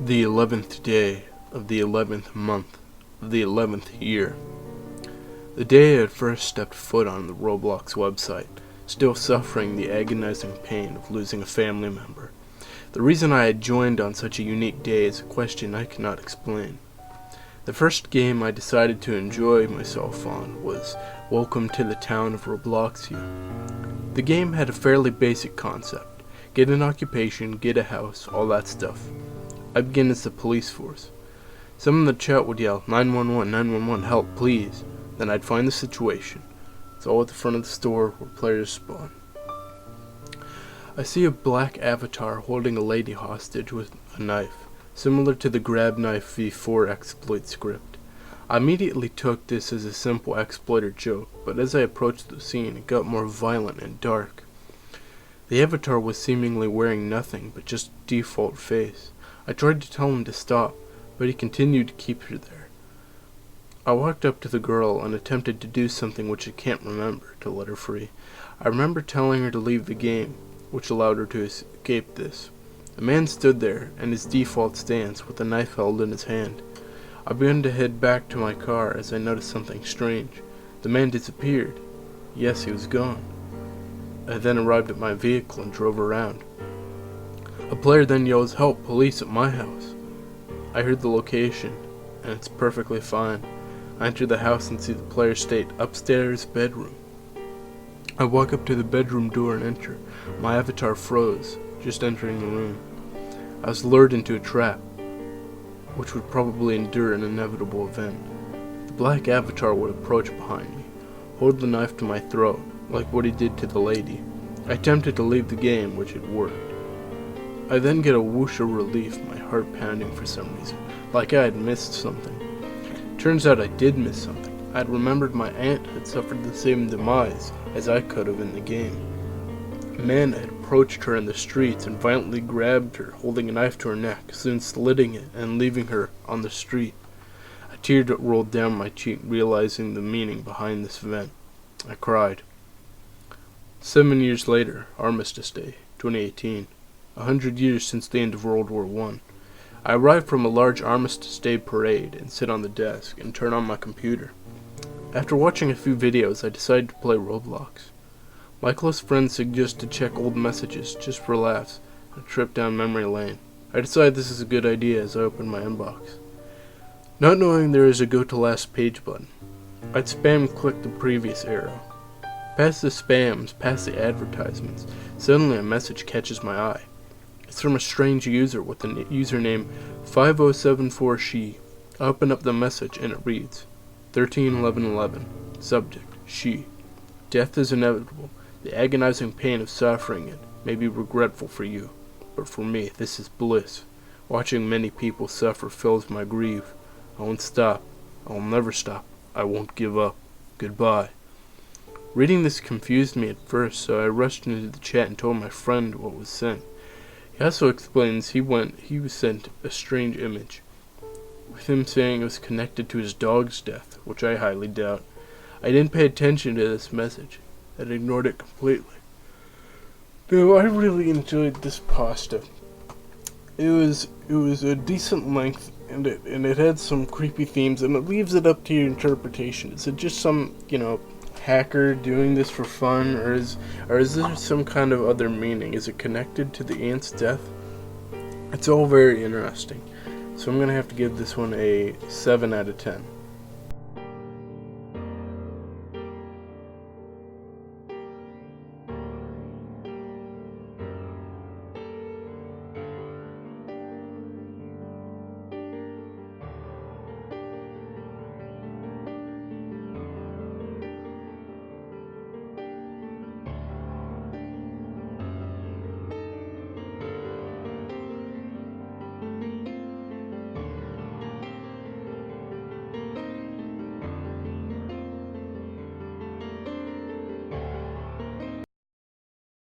The 11th day of the 11th month of the 11th year. The day I had first stepped foot on the Roblox website, still suffering the agonizing pain of losing a family member. The reason I had joined on such a unique day is a question I cannot explain. The first game I decided to enjoy myself on was Welcome to the Town of Robloxia. The game had a fairly basic concept. Get an occupation, get a house, all that stuff. I began as the police force. Someone in the chat would yell, 911, 911, help, please. Then I'd find the situation. It's all at the front of the store where players spawn. I see a black avatar holding a lady hostage with a knife, similar to the Grab Knife v4 exploit script. I immediately took this as a simple exploiter joke, but as I approached the scene, it got more violent and dark. The avatar was seemingly wearing nothing but just default face. I tried to tell him to stop, but he continued to keep her there. I walked up to the girl and attempted to do something which I can't remember to let her free. I remember telling her to leave the game, which allowed her to escape this. The man stood there in his default stance with a knife held in his hand. I began to head back to my car as I noticed something strange. The man disappeared. Yes, he was gone. I then arrived at my vehicle and drove around. A player then yells, help, police at my house. I heard the location, and it's perfectly fine. I enter the house and see the player state, upstairs bedroom. I walk up to the bedroom door and enter. My avatar froze, just entering the room. I was lured into a trap, which would probably endure an inevitable event. The black avatar would approach behind me, hold the knife to my throat, like what he did to the lady. I attempted to leave the game, which had worked. I then get a whoosh of relief, my heart pounding for some reason, like I had missed something. Turns out I did miss something. I had remembered my aunt had suffered the same demise as I could have in the game. A man had approached her in the streets and violently grabbed her, holding a knife to her neck, soon slitting it and leaving her on the street. A tear rolled down my cheek, realizing the meaning behind this event. I cried. 7 years later, Armistice Day, 2018. 100 years since the end of World War I. I arrive from a large Armistice Day parade and sit on the desk and turn on my computer. After watching a few videos, I decided to play Roblox. My close friends suggest to check old messages just for laughs on a trip down memory lane. I decide this is a good idea as I open my inbox. Not knowing there is a go to last page button, I'd spam click the previous arrow. Past the spams, past the advertisements, suddenly a message catches my eye. It's from a strange user with the username 5074she. I open up the message and it reads, 131111, subject, she. Death is inevitable. The agonizing pain of suffering it may be regretful for you, but for me this is bliss. Watching many people suffer fills my grief. I won't stop. I will never stop. I won't give up. Goodbye. Reading this confused me at first, so I rushed into the chat and told my friend what was sent. He also explains he was sent a strange image, with him saying it was connected to his dog's death, which I highly doubt. I didn't pay attention to this message, and ignored it completely. Though I really enjoyed this pasta. It was a decent length, and it had some creepy themes, and it leaves it up to your interpretation. Is it just some, hacker doing this for fun, or is there some kind of other meaning? Is it connected to the aunt's death? It's all very interesting. So I'm gonna have to give this one a 7 out of 10.